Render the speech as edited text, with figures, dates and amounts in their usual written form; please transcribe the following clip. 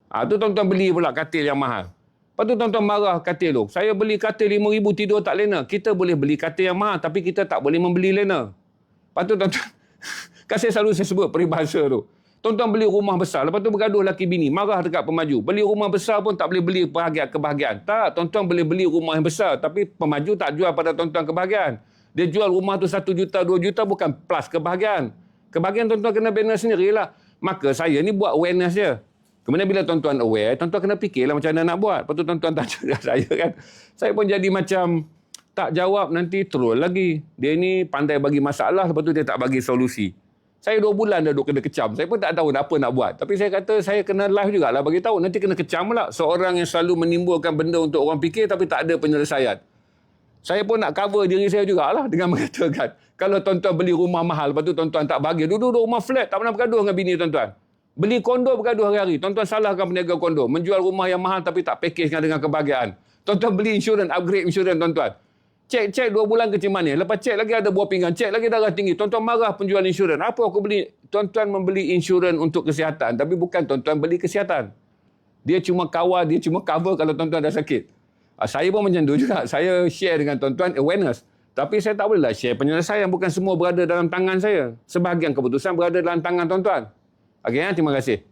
Tu tuan-tuan beli pula katil yang mahal. Lepas tu tuan-tuan marah katil tu. Saya beli katil RM5,000 tidur tak lena. Kita boleh beli katil yang mahal tapi kita tak boleh membeli lena. Lepas tu tuan-tuan, kan saya sebut peribahasa tu. Tuan-tuan beli rumah besar, lepas tu bergaduh laki bini, marah dekat pemaju. Beli rumah besar pun tak boleh beli kebahagiaan. Tak, tuan-tuan boleh beli rumah yang besar, tapi pemaju tak jual pada tuan-tuan kebahagiaan. Dia jual rumah tu 1 juta, 2 juta bukan plus kebahagiaan. Kebahagiaan tuan-tuan kena bina sendirilah. Maka saya ni buat awareness je. Kemudian bila tuan-tuan aware, tuan-tuan kena fikirlah macam mana nak buat. Lepas tu tuan-tuan tanya saya kan. Saya pun jadi macam tak jawab, nanti troll lagi. Dia ni pandai bagi masalah, lepas tu dia tak bagi solusi. Saya 2 bulan dah duk kena kecam. Saya pun tak tahu apa nak buat. Tapi saya kata saya kena live jugalah bagi tahu. Nanti kena kecam pula. Seorang yang selalu menimbulkan benda untuk orang fikir tapi tak ada penyelesaian. Saya pun nak cover diri saya jugalah dengan mengatakan kalau tuan-tuan beli rumah mahal, lepas tu tuan-tuan tak bahagia. Duduk rumah flat, tak pernah bergaduh dengan bini tuan-tuan. Beli kondo bergaduh hari-hari. Tuan-tuan salahkan peniaga kondo. Menjual rumah yang mahal tapi tak package dengan kebahagiaan. Tuan-tuan beli insurans, upgrade insurans tuan-tuan. Cek 2 bulan kecil manis. Lepas cek lagi ada buah pinggang. Cek lagi darah tinggi. Tuan-tuan marah penjual insurans. Apa aku beli? Tuan-tuan membeli insurans untuk kesihatan. Tapi bukan tuan-tuan beli kesihatan. Dia cuma kawal, dia cuma cover kalau tuan-tuan dah sakit. Saya pun macam tu juga. Saya share dengan tuan-tuan awareness. Tapi saya tak bolehlah share penyelesaian. Bukan semua berada dalam tangan saya. Sebahagian keputusan berada dalam tangan tuan-tuan. Okey, terima kasih.